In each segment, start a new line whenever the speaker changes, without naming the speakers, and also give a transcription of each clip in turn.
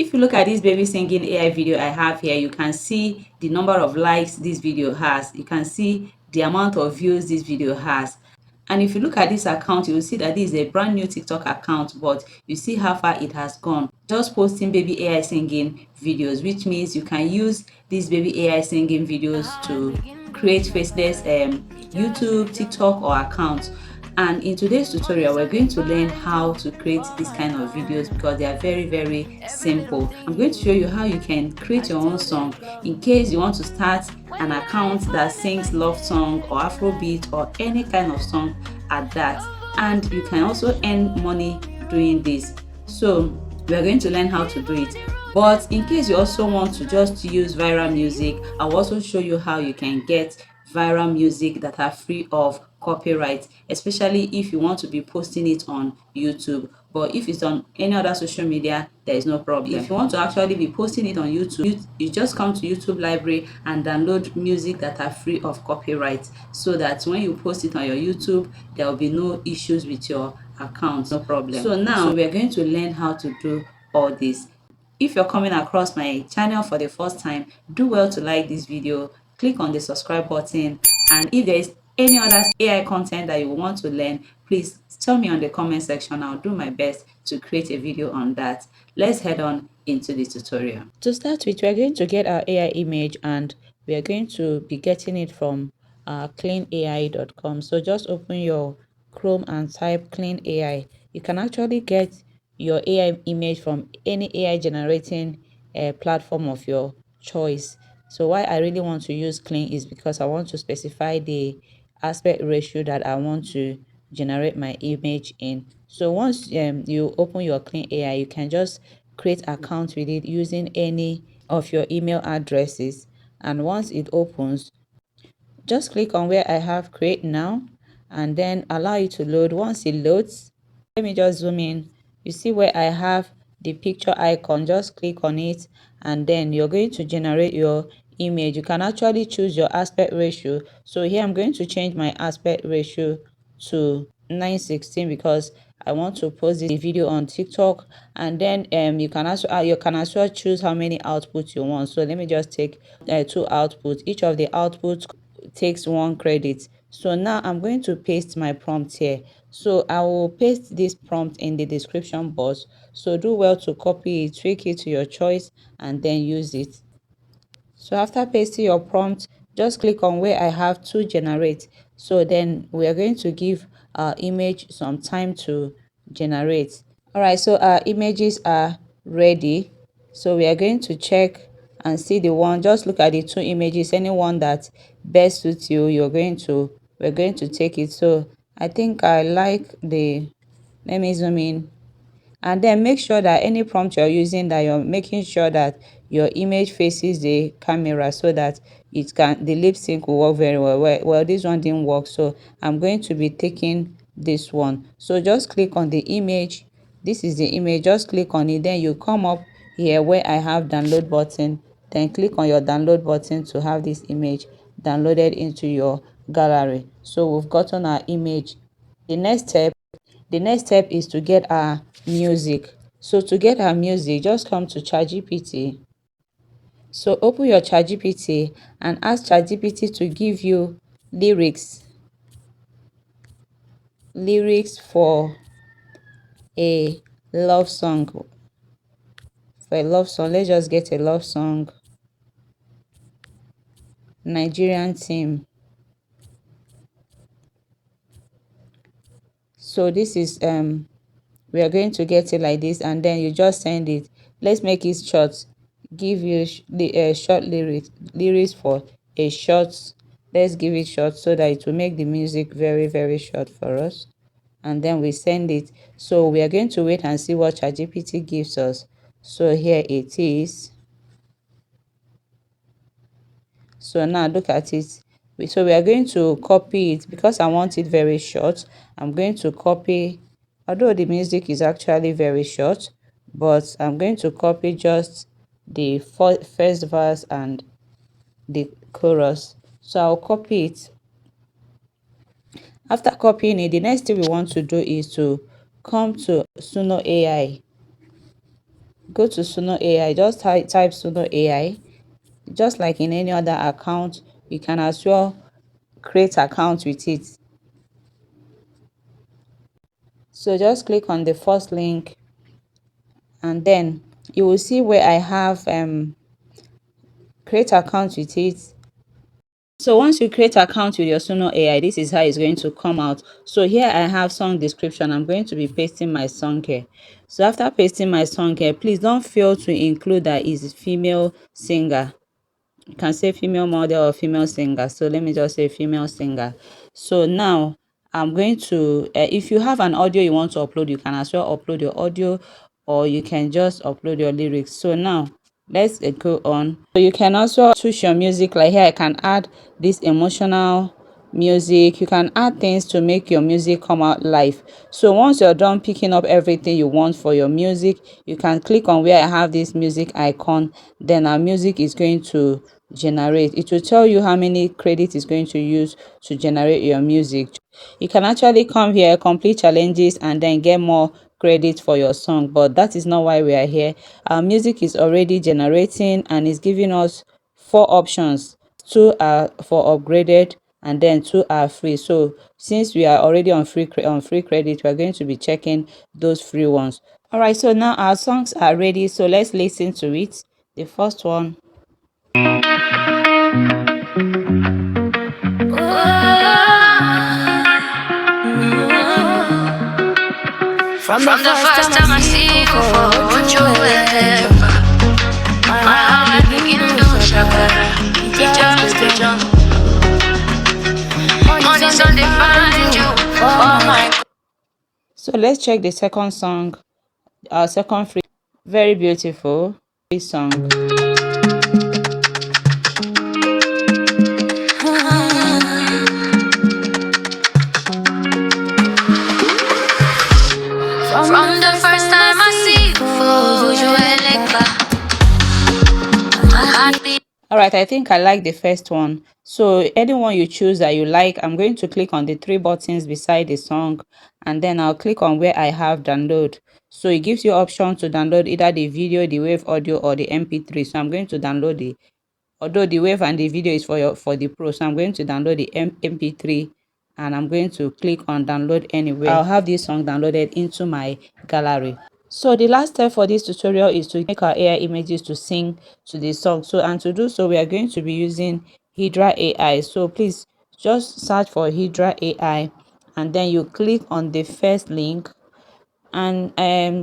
If you look at this baby singing AI video I have here, you can see the number of likes this video has. You can see the amount of views this video has. And if you look at this account, you will see that this is a brand new TikTok account, but you see how far it has gone. Just posting baby AI singing videos, which means you can use these baby AI singing videos to create faceless YouTube, TikTok or accounts. And in today's tutorial, we're going to learn how to create this kind of videos because they are very simple. I'm going to show you how you can create your own song in case you want to start an account that sings love song or Afrobeat or any kind of song at that. And you can also earn money doing this. So we're going to learn how to do it. But in case you also want to just use viral music, I'll also show you how you can get viral music that are free of copyright, especially if you want to be posting it on YouTube. But if it's on any other social media, there is no problem. If you want to actually be posting it on YouTube, you just come to YouTube library and download music that are free of copyright, so that when you post it on your YouTube, there will be no issues with your account, no problem. So now we are going to learn how to do all this. If you're coming across my channel for the first time, do well to like this video, click on the subscribe button, and if there is any other AI content that you want to learn, please tell me on the comment section. I'll do my best to create a video on that. Let's head on into the tutorial. To start with, we're going to get our AI image and we are going to be getting it from cleanai.com. So just open your Chrome and type Clean AI. You can actually get your AI image from any AI generating platform of your choice. So why I really want to use Clean is because I want to specify the aspect ratio that I want to generate my image in. So once you open your Clean AI, you can just create account with it using any of your email addresses. And once it opens, just click on where I have create now and then allow it to load. Once it loads, let me just zoom in. You see where I have the picture icon, just click on it and then you're going to generate your image. You can actually choose your aspect ratio. So here I'm going to change my aspect ratio to 9:16 because I want to post this video on TikTok. And then you can also choose how many outputs you want. So let me just take 2 outputs. Each of the outputs takes 1 credit. So now I'm going to paste my prompt here. So I will paste this prompt in the description box. So do well to copy it, tweak it to your choice, and then use it. So after pasting your prompt, just click on where I have to generate. So then we are going to give our image some time to generate. All right, so our images are ready. So we are going to check and see the one. Just look at the 2 images. Any one that best suits you, we're going to take it. So I think I like the, let me zoom in, and then make sure that any prompt you're using, that you're making sure that your image faces the camera so that the lip sync will work very well. This one didn't work, so I'm going to be taking this one. So just click on the image. This is the image. Just click on it, then you come up here where I have download button, then click on your download button to have this image downloaded into your gallery. So we've gotten our image. The next step is to get our music. So to get our music, just come to ChatGPT. So open your ChatGPT and ask ChatGPT to give you lyrics for a love song. For a love song, let's just get a love song. Nigerian team. So this is we are going to get it like this, and then you just send it. Let's make it short. Give you the short lyrics for a short. Let's give it short so that it will make the music very short for us, and then we send it. So we are going to wait and see what ChatGPT gives us. So here it is. So now look at it. So we are going to copy it because I want it very short. I'm going to copy, although the music is actually very short, but I'm going to copy just the first verse and the chorus. So I'll copy it. After copying it, the next thing we want to do is to come to Suno AI. go to Suno AI, just type Suno AI. Just like in any other account, you can as well create account with it. So just click on the first link, and then you will see where I have create account with it. So once you create account with your Suno AI, this is how it's going to come out. So here I have song description. I'm going to be pasting my song here. So after pasting my song here, please don't fail to include that is female singer. You can say female model or female singer. So let me just say female singer. So now I'm going to if you have an audio you want to upload, you can as well upload your audio, or you can just upload your lyrics. So now let's go on. So you can also choose your music. Like here I can add this emotional music. You can add things to make your music come out live. So once you're done picking up everything you want for your music, you can click on where I have this music icon. Then our music is going to generate. It will tell you how many credits it's going to use to generate your music. You can actually come here, complete challenges, and then get more credit for your song, but that is not why we are here. Our music is already generating and is giving us four options. Two are for upgraded, and then two are free. So since we are already on free credit, we are going to be checking those free ones. All right, so now our songs are ready, so let's listen to it. The first one. From the first time I see you for what you ever, my heart begin to shakara. It just the jump. Money Sunday find you for my. So let's check the second song. Our second free, very beautiful free song. From the first time I see you for you like. All right, I think I like the first one. So anyone you choose that you like, I'm going to click on the three buttons beside the song, and then I'll click on where I have download. So it gives you option to download either the video, the wave audio, or the mp3. So I'm going to download the, although the wave and the video is for the pro, so I'm going to download the mp3, and I'm going to click on download anywhere. I'll have this song downloaded into my gallery. So the last step for this tutorial is to make our AI images to sing to the song. So, and to do so, we are going to be using Hedra AI. So please just search for Hedra AI, and then you click on the first link, and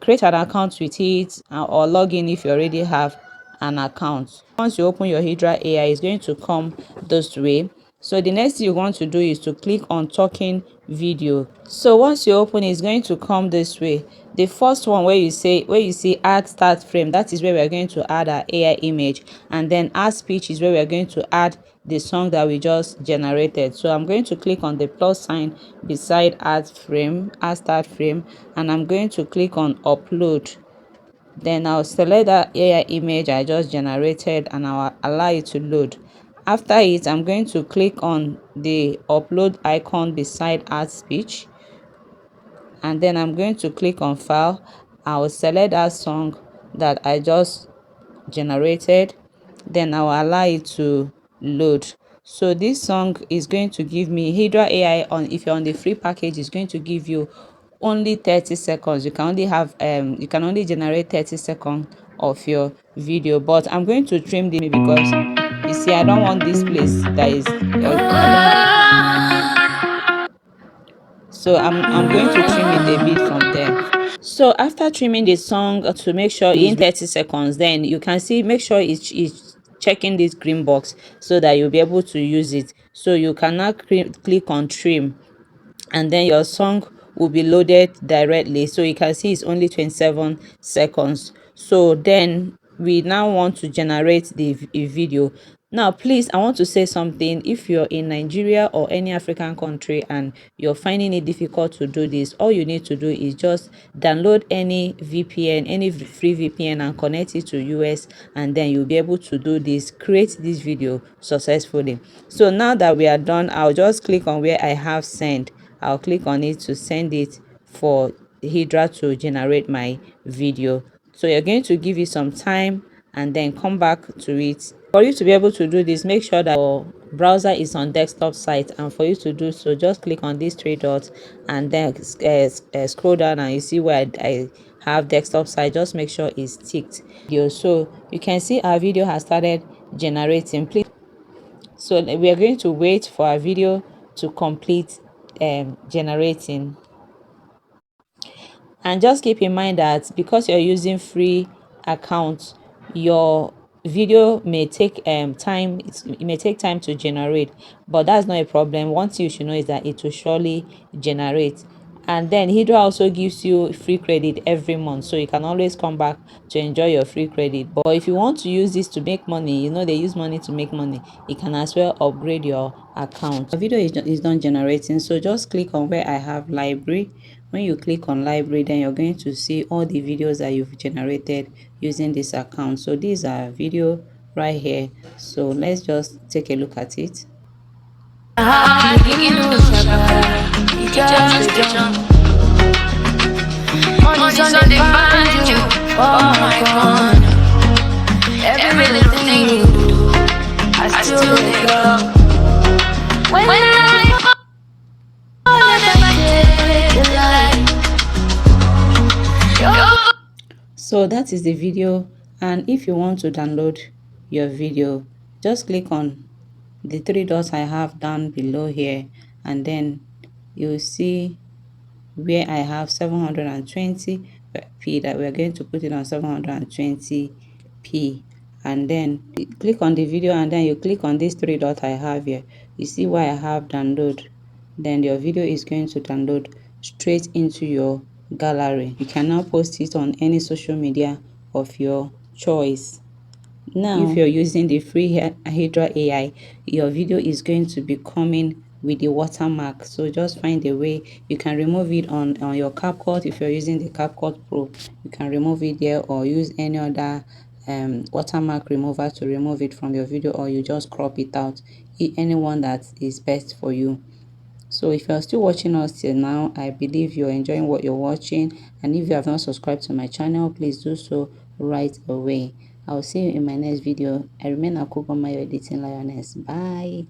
create an account with it, or log in if you already have an account. Once you open your Hedra AI, it's going to come this way. So the next thing you want to do is to click on talking video. So once you open, it's going to come this way. The first one where you see add start frame, that is where we are going to add our AI image, and then add speech is where we are going to add the song that we just generated. So I'm going to click on the plus sign beside add start frame, and I'm going to click on upload. Then I'll select that AI image I just generated, and I'll allow it to load. After it, I'm going to click on the upload icon beside add speech, and then I'm going to click on file. I will select that song that I just generated, then I will allow it to load. So this song is going to give me Hedra AI on, if you're on the free package, is going to give you only 30 seconds. You can only have you can only generate 30 seconds of your video, but I'm going to trim this because you see I don't want this place that is so I'm going to trim it a bit from there. So after trimming the song to make sure in 30 seconds, then you can see, make sure it's checking this green box so that you'll be able to use it. So you can now click on trim, and then your song will be loaded directly. So you can see it's only 27 seconds. So then we now want to generate the video. Now please, I want to say something. If you're in Nigeria or any African country and you're finding it difficult to do this, all you need to do is just download any VPN, any free VPN, and connect it to US, and then you'll be able to do this, create this video successfully. So now that we are done, I'll just click on where I have send. I'll click on it to send it for Hedra to generate my video. So you're going to give it some time and then come back to it. For you to be able to do this, make sure that your browser is on desktop site, and for you to do so, just click on these three dots and then scroll down and you see where I have desktop site. Just make sure it's ticked. So you can see our video has started generating. Please, so we are going to wait for our video to complete generating. And just keep in mind that because you're using free accounts, your video may take time. It may take time to generate, but that's not a problem. One thing you should know is that it will surely generate. And then Hydra also gives you free credit every month, so you can always come back to enjoy your free credit. But if you want to use this to make money, they use money to make money, you can as well upgrade your account. The video is done generating, so just click on where I have library. When you click on library, then you're going to see all the videos that you've generated using this account. So these are video right here, so let's just take a look at it. Money Sunday find you, oh my God. Every little thing you do, I still let go. When I fall, so that is the video. And if you want to download your video, just click on the three dots I have down below here, and then you'll see where I have 720p that we're going to put it on 720p. And then you click on the video and then you click on this three dot I have here. You see why I have download. Then your video is going to download straight into your gallery. You can now post it on any social media of your choice. Now, if you're using the free Hedra AI, your video is going to be coming with the watermark. So just find a way. You can remove it on your CapCut. If you're using the CapCut Pro, you can remove it there, or use any other watermark remover to remove it from your video, or you just crop it out. Anyone that is best for you. So if you're still watching us till now, I believe you're enjoying what you're watching. And if you have not subscribed to my channel, please do so right away. I'll see you in my next video. I remain Akugo, my editing lioness. Bye.